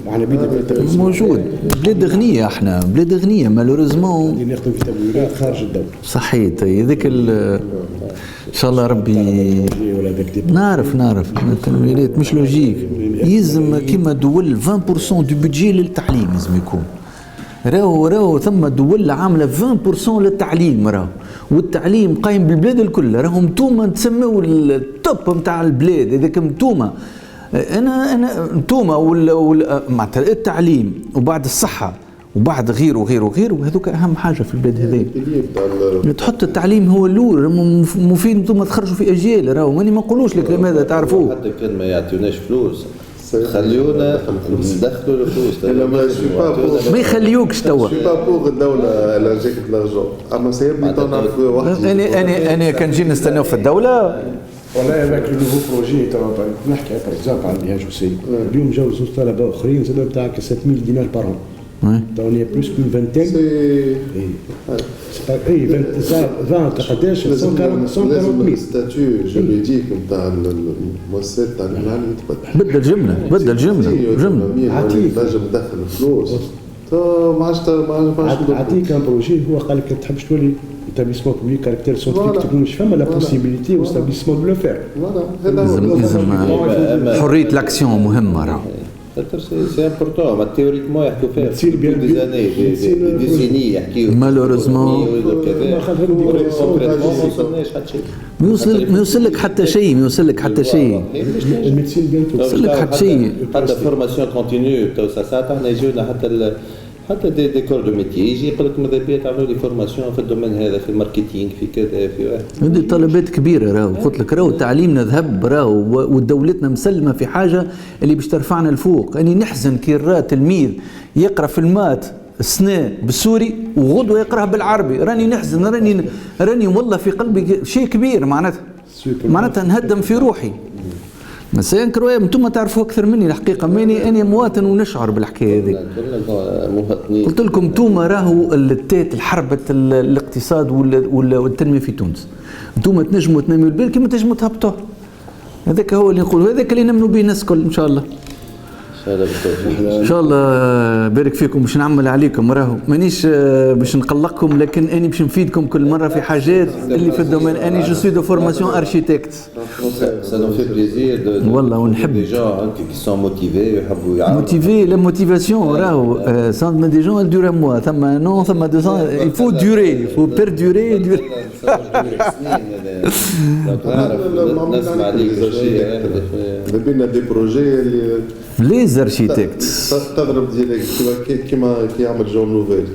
احنا بلاد موجود، بلاد غنيه احنا، بلاد غنيه مالوريزمون. اللي ناخذوا في تمويلات خارج الدوله. صحيت هذاك ان شاء الله ربي نعرف التمويلات مش لوجيك، يلزم كيما دول 20% دو بودجي للتعليم لازم يكون. راهو ثم دول عامله 20% للتعليم راهو، والتعليم قايم بالبلاد الكل، راهم انتوما تسموا التوب نتاع البلاد هذاك انتوما. انا انتوما معناتها التعليم وبعد الصحه وبعد غيره هذوك اهم حاجه في البلاد هذه. تحط التعليم هو الاول مفيد، انتم تخرجوا في اجيال راهو ماني ما نقولوش الكلام هذا تعرفوه. حتى كان ما يعطيوناش فلوس خليونا ندخلوا الفلوس. ما يخليوكش توا. سي با بور الدوله لا جاك لارجون اما سيبني طنعرف واحد. انا كان نجي نستناو في الدوله. والله هذاك لو نوفو بروجي ترى نحكي باغ اكزومبل على البيان جوسي اليوم جاو زوج طلبه اخرين زادوا نتاعك 7000 دينار بار ان. دوني بلوس كون فانتين. اي 20 قداش 140 ستاتيو جوريديك نتاع المؤسسات تاع المال يتبدل. بدل جمله عطيك نجم ندخل فلوس ما عادش عطيك ان بروجي هو قال لك تحبش تولي établissement public caractère scientifique technique فما لا possibilité au établissement de le faire. لازم حريه الاكسيون مهمه راهو. سي امبورطون ما تيوريكمون يحكوا فيها في دي زاني دي سيني يحكيوا مالوريزمون ما يوصل لك حتى شيء يوصل لك حتى فورماسيون كونتينيو تو ساعات احنا يجونا حتى دي كور دو ميتي يجي يقول لك ماذا بيا تعملوا لي فورماسيون في الدومين هذا في الماركتينغ في كذا في واحد. هذه طلبات كبيره راهو قلت لك راهو تعليمنا ذهب راهو ودولتنا مسلمه في حاجه اللي باش ترفعنا لفوق. اني نحزن كي نرى تلميذ يقرا في المات السنه بالسوري وغدوه يقراه بالعربي، راني نحزن راني والله في قلبي شيء كبير معناتها نهدم في روحي. بس انكرويا انتم تعرفوا اكثر مني الحقيقه، ماني انا مواطن ونشعر بالحكايه هذه. قلت لكم انتم راهو التات الحربة الاقتصاد والتنميه في تونس، انتم تنجموا تنميوا البلاد كما تنجموا تهبطوه. هذاك هو اللي نقولوا، هذاك اللي نمنوا به الناس الكل ان شاء الله. ان شاء الله بارك فيكم، باش نعمل عليكم راهو مانيش باش نقلقكم، لكن اني باش نفيدكم كل مره في حاجات اللي في الدومين. اني جو سوي دو فورماسيون اركيتكت. Ça nous fait plaisir de والله ونحب des gens qui sont motivés ويحبوا يعاونوا. موتيفي لا موتيفاسيون راهو سون دي جون دور موا، ثم نو ثم 200 il faut durer, il faut perdurer. نسمع عليك بينا دي بروجي اللي لي اركيتكت تضرب ديريكت كيما يعمل جون نوفيل.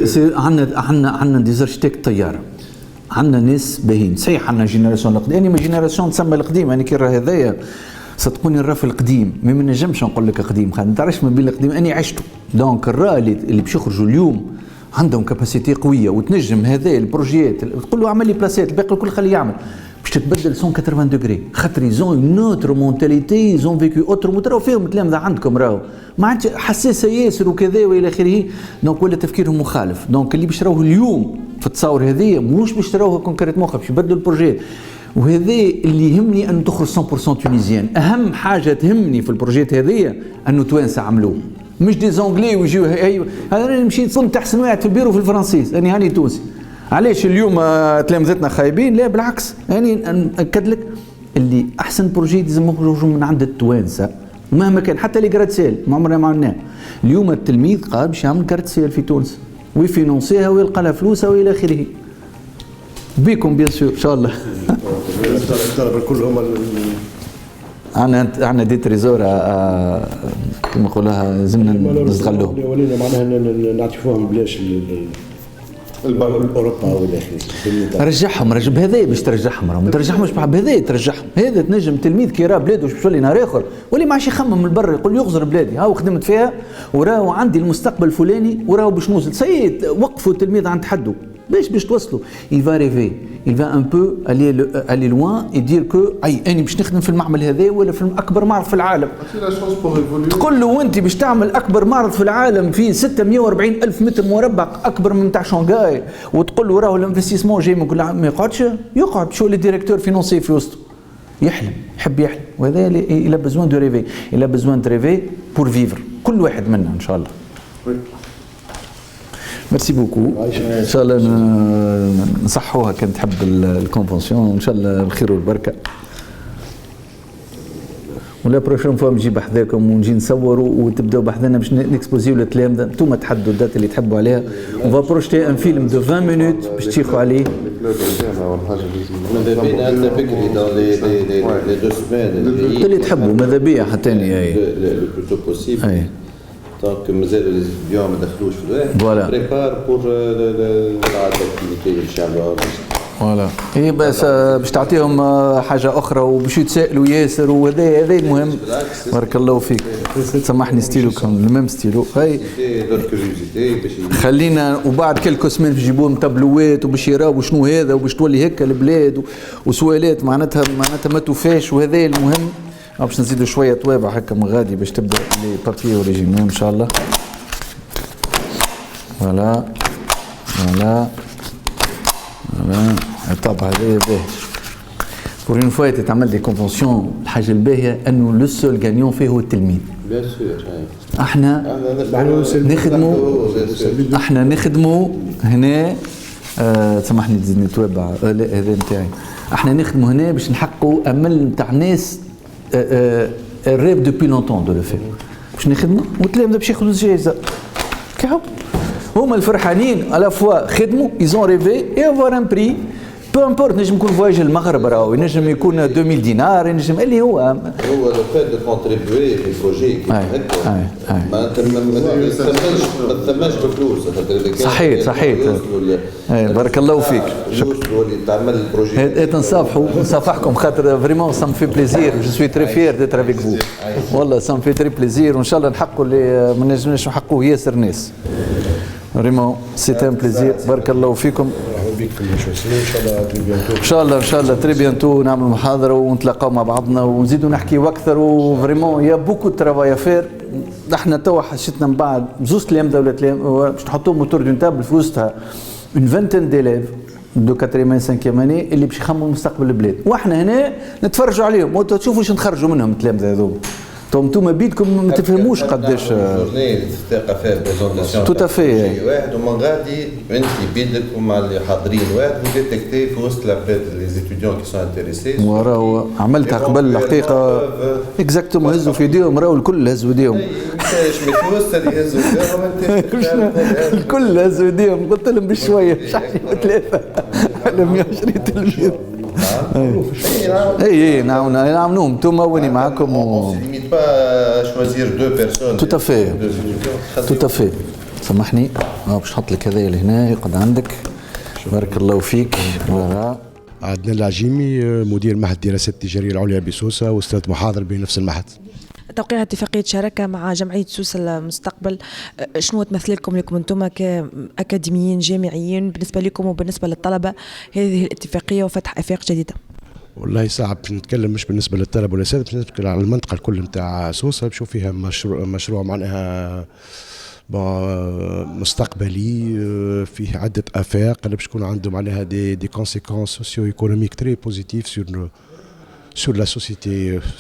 سي عندنا دي اركيتكت طياره، عندنا ناس باهين صحيح، عندنا جينيراسيون القديم. ما جينيراسيون تسمى القديم، انا كي راه هذايا صدقوني الرا في القديم ما نجمش نقول لك قديم، ما تعرفش ما بين القديم اني عشته. دونك الرا اللي باش يخرجوا اليوم عندهم كاباسيتي قويه وتنجم هذا البروجيات، تقول له اعمل لي بلاسات، الباقي الكل خليه يعمل، باش تتبدل 180 دوغري، خاطر يزون اون اوتر مونتاليتي، يزون فيكو اوتر راهو فيهم تلامذه عندكم راهو ما عادش حساسه ياسر وكذا والى اخره. دونك ولا تفكيرهم مخالف. دونك اللي باش راهو اليوم في التصاور هذه مش باش تراوها كونكريتمون، باش يبدلوا البروجي. وهذا اللي يهمني ان تخرج 100% تونيزيان. اهم حاجه تهمني في البروجيات هذه انه توانسه عملوه، مش دي زونغلي ويجيو. ايوه انا مشيت صنت احسن واحد في البيرو في الفرنسيس، انا هاني تونسي. علاش اليوم تلامذتنا خايبين؟ لا بالعكس، يعني ناكد لك اللي احسن بروجي لازم يخرجوا من عند التوانسه، ومهما كان حتى لي كراتسيل ما عمرنا ما عملناه. اليوم التلميذ قال باش يعمل كراتسيل في تونس ويفينونسيها ويلقى لها فلوسها والى اخره. بيكم بيان سور ان شاء الله. الطلبه الكل هما عندنا دي تريزور كما نقولوها لازمنا نستغلوهم. ولينا معناها نعطيوهم بلاش اوروبا والى اخره. رجعهم بهذا باش ترجعهم، ما ترجعهمش بهذا ترجعهم. هذا تنجم تلميذ كي راه بلاده باش يولي نهار اخر واللي ما عادش يخمم من برا، يقول يغزر بلادي هاو خدمت فيها وراهو عندي المستقبل الفلاني وراهو باش نوصل. سيد وقفوا التلميذ عند حده باش توصلوا. il va rêver, il va un peu aller loin et dire que اي اني باش نخدم في المعمل هذا ولا في اكبر معرض في العالم. تقول له وانت باش تعمل اكبر معرض في العالم فيه 640 الف متر مربع اكبر من تاع شنغهاي، وتقول له راهو الانفستيسمون جاي من كل عام، ما يقعدش شو لي ديريكتور فينونسي في وسطه يحلم، يحب يحلم. وهذا il a besoin de rêver, il a besoin de rêver pour vivre. كل واحد منا ان شاء الله. ميرسي بوكو. ان شاء الله نصحوها كان تحب الكونفونسيون، ان شاء الله الخير والبركه. ولا بروشون فوا نجي بحذاكم ونجي نصوروا وتبداو بحذنا باش نكسبوزيو التلامذه، انتم تحدوا الدات اللي تحبوا عليها. اون فا بروجيتي ان فيلم دو 20 مينوت باش تشيخوا عليه. ماذا بينا عندنا فكري دون لي دو سمان اللي تحبوا ماذا بيا حتى اني لو بلوتو بوسيبل. دونك مازال لي ستوديون ما دخلوش في الواحد. بريبار بور الأكتيفيتي اللي باش يعملوها. فوالا هي بس باش تعطيهم حاجه اخرى وباش يتسائلوا ياسر، وهذا المهم. بارك الله فيك. سامحني ستيلوكم الميم ستيلو. هاي خلينا وبعد كلكو سمان باش يجيبوا لهم تابلوات وباش يراو شنو هذا وباش تولي هكا البلاد وسؤالات معناتها ما توفاش، وهذا المهم. باش نزيدوا شويه توابع هكا من غادي باش تبدا لي بابي اوريجينال ان شاء الله. فوالا الطابع هذايا باهي. بور اون فوا تتعمل دي كونفونسيون، الحاجه الباهيه انه لو سول غانيون فيه هو التلميذ. بيان سور احنا نخدموا هنا. سامحني تزيدني توابع هذا نتاعي. احنا نخدموا هنا باش نحققوا امل نتاع ناس الريف دوبي لونتون دو لو في، باش نخدموا والتلامذه باش ياخذوا الجائزه. كاو هما الفرحانين على فوا خدموا ايزون ريفي اي افوار ان بري بو امبورت. نجم يكون فواياج المغرب راهو، ينجم يكون 2000 دينار، ينجم اللي هو لو فات دو كونتريبيوي في بروجي كيما هكا. ما ثماش بفلوس. صحيح. بارك الله فيك. تعمل البروجي. نصافحكم خاطر فريمون سا مفي بليزير. جو سوي تري فيير ديتر افيك فو. والله سا مفي تري بليزير، وان شاء الله نحققوا اللي ما نجمش نحققوه ياسر ناس. فريمون سيتي ان بليزير. بارك الله فيكم. بك في الشوسي ان شاء الله تري بيانتو. ان شاء الله تري بيانتو نعمل محاضره ونتلاقاو مع بعضنا ونزيدوا نحكيو اكثر. وفريمون يا بوكو ترافاي افير. احنا توا حسيتنا من بعد زوز ايام دوله باش نحطوهم موتور دون تابل في وسطها اون فانتين ديليف دو 4 5 اني اللي باش يخمموا مستقبل البلاد، واحنا هنا نتفرجوا عليهم وانتم تشوفوا واش نخرجوا منهم التلامذه هذوما. انتم بيدكم ما تفهموش قداش تو تافي واحد ومن غادي انت بيدك ومع اللي حاضرين واحد وديتكتي في وسط لابريد لي ستوديون كي سون انتريسي. وراه عملتها قبل الحقيقه اكزاكتومون هزوا في ايديهم، راهو الكل هزوا ايديهم. مش في وسط اللي هزوا ايديهم انت الكل هزوا ايديهم. قلت لهم بشويه شحال 3 على 120 تلميذ. اي نعاونوهم انتوما واني معاكم. ليميت با شوازير 2 بيرسون. تو افي سامحني باش نحط لك هذايا لهنا يقعد عندك. بارك الله فيك. عندنا العجيمي مدير معهد الدراسات التجاريه العليا بسوسه واستاذ محاضر بنفس المعهد. توقيع اتفاقية شراكة مع جمعية سوسة المستقبل، شنو تمثل لكم انتم كأكاديميين جامعيين بالنسبة لكم وبالنسبة للطلبة هذه الاتفاقية وفتح آفاق جديدة؟ والله صعب نتكلم مش بالنسبة للطلبة ولا سادة، بالنسبة على المنطقة الكل نتاع سوسة بشوف فيها مشروع معناها مستقبلي فيه عدة آفاق اللي باش يكون عنده معناها دي كونسيكونس سوسيو ايكونوميك تري بوزيتيف sur la société,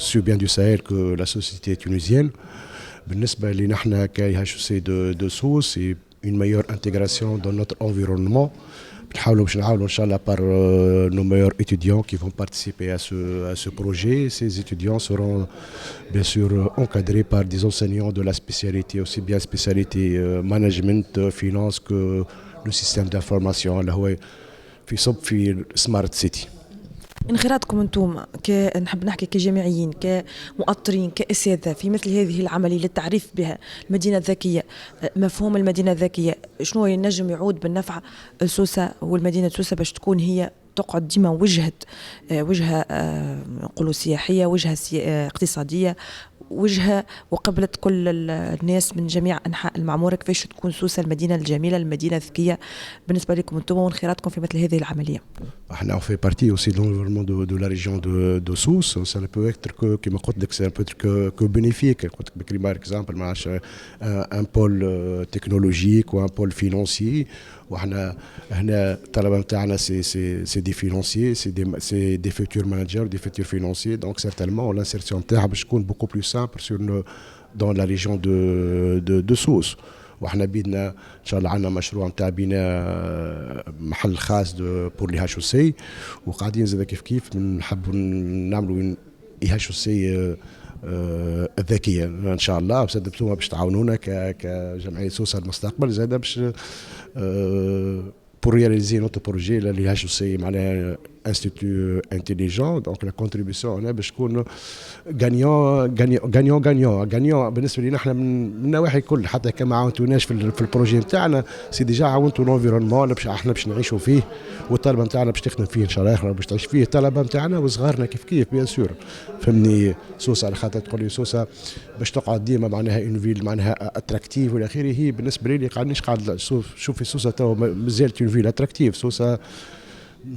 sur bien du Sahel que la société tunisienne. بالنسبة لنا احنا كHEC de Sousse, c'est une meilleure intégration dans notre environnement. بنحاولوا باش نعاونوا ان شاء الله par nos meilleurs étudiants qui vont participer à ce projet. Ces étudiants seront bien sûr encadrés par des enseignants de la spécialité, aussi bien spécialité management, finance que le système d'information اللي هو في سمارت سيتي. انخراطكم انتم نحب نحكي كجامعيين كمؤطرين كأساتذة في مثل هذه العملية للتعريف بها المدينة الذكية، مفهوم المدينة الذكية شنو ينجم يعود بالنفع سوسة والمدينة سوسة باش تكون هي تقعد ديما وجهة نقولوا سياحية، وجهة اقتصادية، وجهة وقبلت كل الناس من جميع أنحاء المعمورة. كيفاش تكون سوسة المدينة الجميلة المدينة الذكية بالنسبة لكم أنتم وانخراطكم في مثل هذه العملية؟ On fait partie aussi de l'environnement de la région de Sousse. Ça ne peut être que c'est un peu que bénéfique. Par exemple, un pôle technologique ou un pôle financier. وحنا هنا الطلبه نتاعنا سي دي فينانسيي سي دي فيتور مانجر دي فيتور فينانسيي دونك سيرتالمون لانسيرسيون نتاعها باش تكون بوكو بلو سامبل سور دون لا ريجيون دو سوس. وحنا بيدنا ان شاء الله عندنا مشروع نتاع بناء محل خاص بور لي HEC وقاعدين زاد كيف نحبوا نعملوا HEC الذكيه ان شاء الله. بس انتم باش تعاونونا كجمعيه سوسه المستقبل زاد باش pour réaliser notre projet اللي HEC معناها institut intelligent. donc la contribution هنا باش تكون غانيون بالنسبه لنا احنا من النواحي الكل. حتى كما عاونتوناش في البروجي نتاعنا سي ديجا عاونتوا لونفيرونمون اللي احنا باش نعيشوا فيه والطلبه نتاعنا باش تخدم فيه ان شاء الله اخر باش تعيش فيه الطلبه نتاعنا وصغارنا كيف بيان سور. فهمني سوسه على خاطر تقول لي سوسه باش تقعد ديما معناها اون فيل معناها اتراكتيف والى اخره. هي بالنسبه لي قاعدنيش قاعد شوفي سوسه تو مازالت اون فيل اتراكتيف. سوسه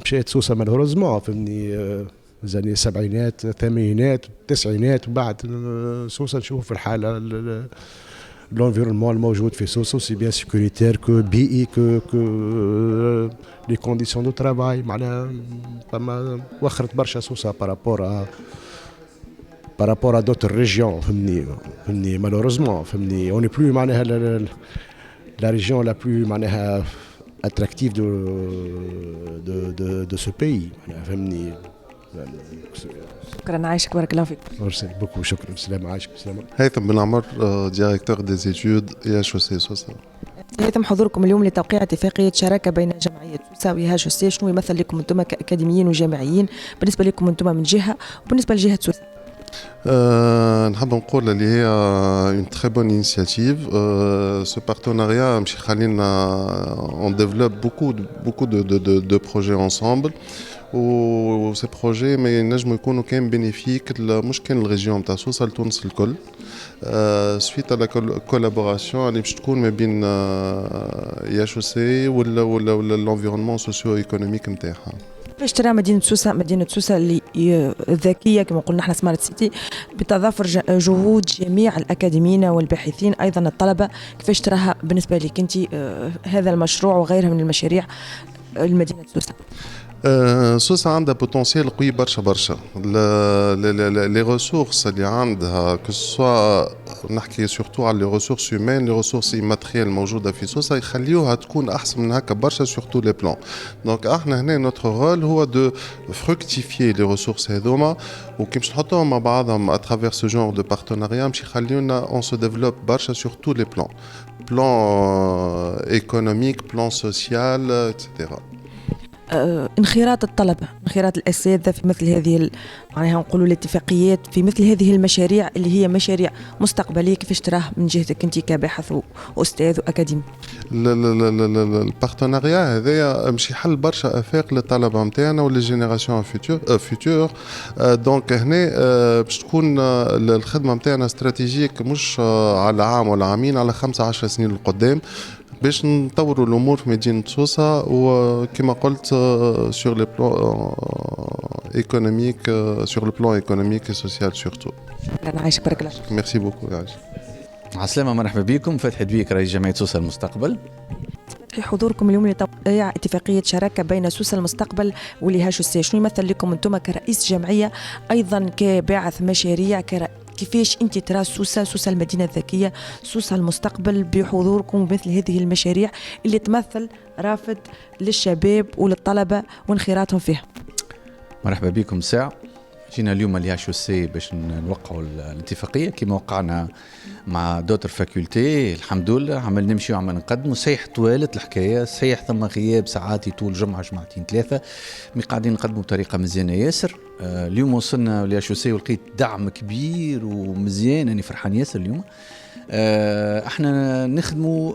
مشيت سوسه مالهوريزمون فهمني زاني السبعينات الثمانينات التسعينات وبعد سوسه نشوف في الحاله l'environnement الموجود في سوسه سي بيان سيكوريتير كو بيئي كو لي كونديسيون دو ترافاي معناها فما وخرت برشا سوسه بارابور ا دوتر ريجيون. فهمني مالهوريزمون فهمني اون بلو معناها لا ريجيون لا بلو معناها attractif de ce pays. فهمني. شكرا عايشك بارك الله فيك. ميرسي بوكو شكرا. سلام عايشك. سلام. هيثم بن عمر ديريكتور ديز ايتود HEC سوسة. يتم حضوركم اليوم لتوقيع اتفاقية شراكة بين جمعية سوسة وHEC. شنو يمثل لكم انتم كأكاديميين وجامعيين بالنسبة لكم انتم من جهة وبالنسبة لجهة سوسة؟ نحب نقول اللي هي une très bonne initiative. Ce partenariat مش خلينا on développe beaucoup de projets ensemble وسي بروجي ما ينجموا يكونوا كان بينيفيك مش كان الريجيون نتاع سوسه لتونس الكل. سويت على كولابوراسيون اللي باش تكون ما بين ياشوسي ولا الانفيرونمون سوسيو ايكونوميك نتاعها. كيفاش ترى مدينة سوسة اللي ذكية كما قلنا احنا سمارت سيتي بتضافر جهود جميع الأكاديميين والباحثين أيضا الطلبة، كيفاش تراها بالنسبة لك أنت هذا المشروع وغيرها من المشاريع المدينة سوسة؟ سوسة عندها بوتنسيال قوي برشا لي ريسورس اللي عندها كسوا نحكي سورتو على لي ريسورس هيومان، لي ريسورس ماتريال موجوده في سوسة يخليوها تكون احسن من هكا برشا سورتو لي بلان. دونك احنا هنا نوتر رول هو دو فروكتيفيي لي ريسورس هذوما وكي باش نحطوهم مع بعضهم اترافير سو جونر دو بارتناريا باش يخليونا اون سو ديفلوب برشا سور تو لي بلان، بلان ايكونوميك، بلان سوسيال اتسيتيرا. انخراط الطلبة، انخراط الأساتذة في مثل هذه معناها نقولوا الاتفاقيات في مثل هذه المشاريع اللي هي مشاريع مستقبلية، كيفاش تراه من جهتك أنت كباحث وأستاذ وأكاديمي؟ البارتناريا هذايا مش يحل برشا آفاق للطلبة نتاعنا ولي جينيراسيون فيتور. دونك هنا باش تكون الخدمة نتاعنا استراتيجيك مش على عام ولا عامين، على 15 سنين لقدام باش نطوروا الامور في مدينه سوسه وكما قلت سور لي بلان ايكونوميك، سور لو بلان ايكونوميك و سوسيال سورتو. انا عايشك بارك الله. ميرسي بوكو يا عايش. عسلامة، مرحبا بكم. فتحي دويك رئيس جمعية سوسة المستقبل. في حضوركم اليوم لتوقيع اتفاقية شراكة بين سوسة المستقبل والهاشوسي، شنو يمثل لكم انتم كرئيس جمعية ايضا كباعث مشاريع كيفاش انت ترى سوسة المدينة الذكية، سوسة المستقبل بحضوركم بمثل هذه المشاريع اللي تمثل رافد للشباب وللطلبة وانخراطهم فيها؟ مرحبا بكم. ساعة جينا اليوم الهاشوسي باش نوقعوا الاتفاقية كما وقعنا مع دوتر فاكولتي. الحمد لله عمل نمشي وعمل نقدموا. صحيح طوالت الحكاية، صحيح ثم غياب ساعات طول جمعة جمعتين ثلاثة، مي قاعدين نقدموا بطريقة مزيانة ياسر. اليوم وصلنا لهاشوسي ولقيت دعم كبير ومزيان، أنا فرحان ياسر اليوم. احنا نخدموا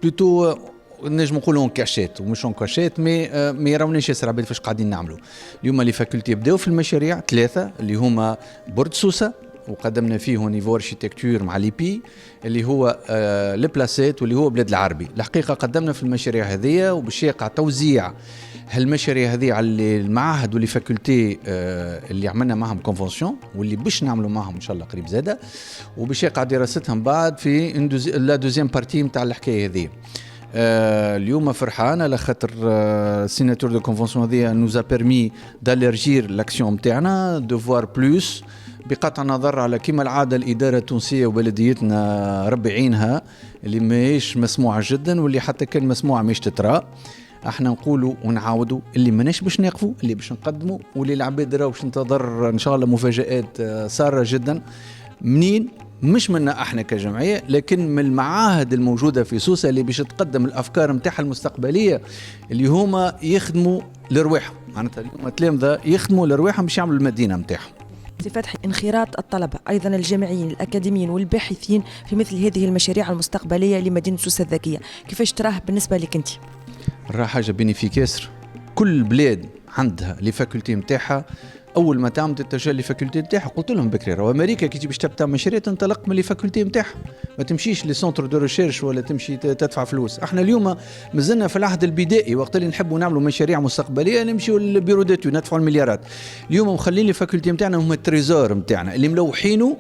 بلوتو نجم نقولوا اون كاشيت ومش اون كاشيت، مي يراوناش ياسر عباد فاش قاعدين نعملوا. اليوم لي فاكولتي بداو في المشاريع ثلاثة اللي هما برج سوسة وقدمنا فيه نيفو اركيتكتور مع لي بي اللي هو لي بلاسات واللي هو بلاد العربي. الحقيقة قدمنا في المشاريع هذه وباش يقع توزيع هالمشاريع هذه على المعاهد واللي فاكولتي اللي عملنا معهم كونفونسيون واللي باش نعملوا معهم ان شاء الله قريب زاده، وباش يقع دراستهم بعد في لا دوزيام بارتي نتاع الحكايه هذه. اليوم فرحان على خاطر سيناتور دو كونفونسيون هذه نوزا بيرمي داليرجير لاكسيون نتاعنا دو فوار بلوس، بقطع النظر على كما العاده الاداره التونسيه وبلديتنا ربي يعينها اللي ماهيش مسموعه جدا واللي حتى كان مسموعه ماهيش تترى. احنا نقولوا ونعاودوا اللي ماناش باش نقفوا، اللي باش نقدموا، واللي العباد راهو باش تنتظر ان شاء الله مفاجآت ساره جدا. منين؟ مش منا احنا كجمعيه، لكن من المعاهد الموجوده في سوسه اللي باش تقدم الافكار نتاعها المستقبليه اللي هما يخدموا لرواحهم، معناتها اليوم التلامذه يخدموا لرواحهم باش يعملوا المدينه نتاعهم. سي فتحي، انخراط الطلبه ايضا الجامعيين الاكاديميين والباحثين في مثل هذه المشاريع المستقبليه لمدينه سوسه الذكيه، كيفاش تراه بالنسبه لك انت؟ راه حاجه بينيفيك ياسر. كل بلاد عندها لي فاكولتي نتاعها، اول ما تعمل تتجه لي فاكولتي نتاعها. قلت لهم بكري راهو امريكا كي تجي باش تبدا مشاريع تنطلق من لي فاكولتي نتاعها، ما تمشيش لي سونتر دو ريشيرش ولا تمشي تدفع فلوس. احنا اليوم مازلنا في العهد البدائي، وقت اللي نحبوا نعملوا مشاريع مستقبليه نمشيو للبيرو داتو ندفعوا المليارات. اليوم مخلين لي فاكولتي نتاعنا هما التريزور نتاعنا اللي ملوحينه،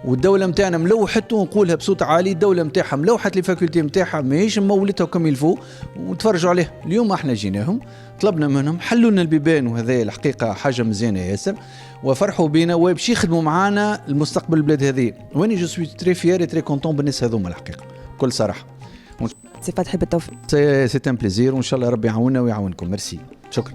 والدوله نتاعنا ملوحته، ونقولها بصوت عالي الدوله نتاعها ملوحت لي فاكولتي نتاعها ماهيش مولتها كم يلفو وتفرجوا عليه. اليوم احنا جيناهم طلبنا منهم حلوا لنا البيبان، وهذا الحقيقه حاجه مزيانه ياسر وفرحوا بينا وباش يخدموا معانا المستقبل البلاد هذه. واني جو سوي تري فيير تري كونتون بالناس هذوما الحقيقه بكل صراحه. سي فتحي بالتوفيق. سي ان بليزير وان شاء الله ربي يعاوننا ويعاونكم. ميرسي، شكرا.